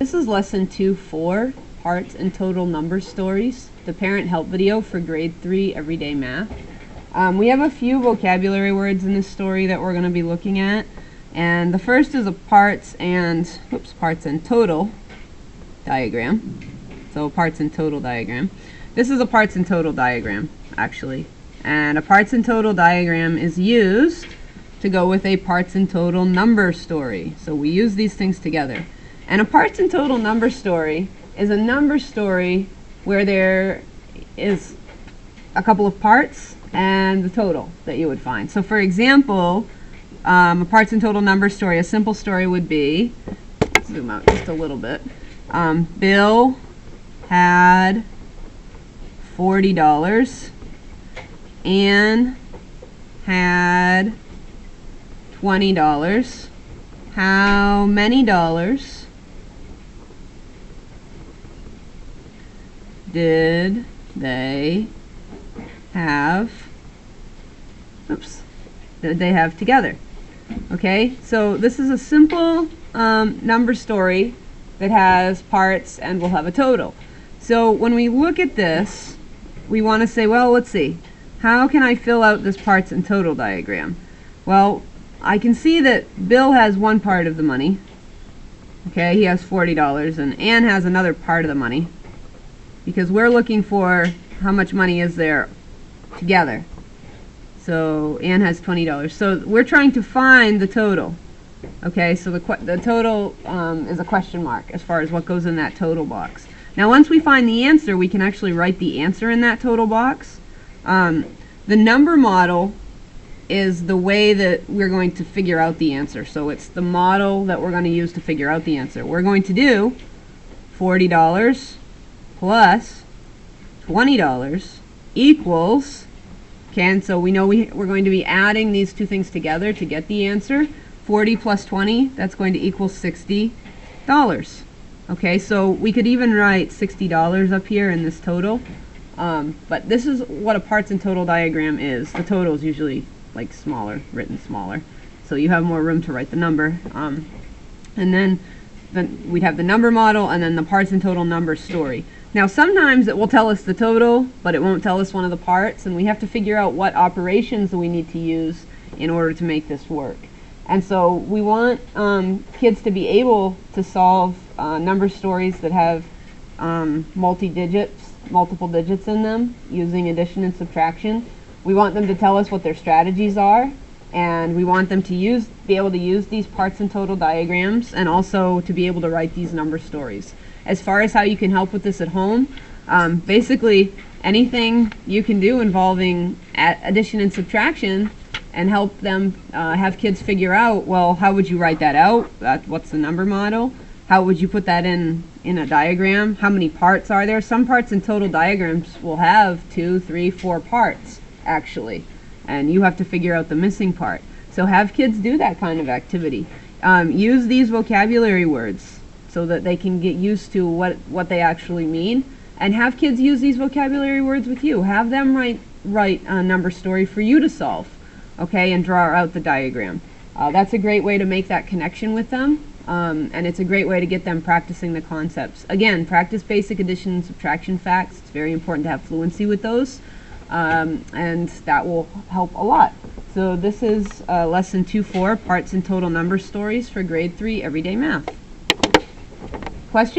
This is lesson 2-4, parts and total number stories, the parent help video for grade 3 everyday math. We have a few vocabulary words in this story that we're going to be looking at, and the first is a parts and total diagram. So parts and total diagram. This is a parts and total diagram, actually, and a parts and total diagram is used to go with a parts and total number story. So we use these things together. And a parts and total number story is a number story where there is a couple of parts and the total that you would find. So for example, a parts and total number story, a simple story would be, let's zoom out just a little bit. Bill had $40. Ann had $20. How many dollars did they have together? Okay, so this is a simple number story that has parts and will have a total. So when we look at this, we want to say, well, let's see, how can I fill out this parts and total diagram? Well, I can see that Bill has one part of the money. Okay, he has $40, and Ann has another part of the money, because we're looking for how much money is there together. So Ann has $20. So we're trying to find the total. Okay, so the total is a question mark as far as what goes in that total box. Now once we find the answer, we can actually write the answer in that total box. The number model is the way that we're going to figure out the answer. So it's the model that we're going to use to figure out the answer. We're going to do $40 plus $20 equals, okay, and so we know we're going to be adding these two things together to get the answer. 40 plus 20, that's going to equal $60. Okay, so we could even write $60 up here in this total, but this is what a parts and total diagram is. The total is usually like smaller, written smaller, so you have more room to write the number. And then we'd have the number model and then the parts and total number story. Now sometimes it will tell us the total, but it won't tell us one of the parts, and we have to figure out what operations we need to use in order to make this work. And so we want kids to be able to solve number stories that have multiple digits in them using addition and subtraction. We want them to tell us what their strategies are, and we want them to be able to use these parts and total diagrams, and also to be able to write these number stories. As far as how you can help with this at home, basically anything you can do involving addition and subtraction and help them have kids figure out, well, how would you write that out? What's the number model? How would you put that in a diagram? How many parts are there? Some parts and total diagrams will have 2, 3, 4 parts, actually, and you have to figure out the missing part. So have kids do that kind of activity. Use these vocabulary words so that they can get used to what they actually mean, and have kids use these vocabulary words with you. Have them write a number story for you to solve, okay, and draw out the diagram. That's a great way to make that connection with them, and it's a great way to get them practicing the concepts. Again, practice basic addition and subtraction facts. It's very important to have fluency with those, and that will help a lot. So this is lesson 2-4, parts and total number stories for grade 3 everyday math. Question?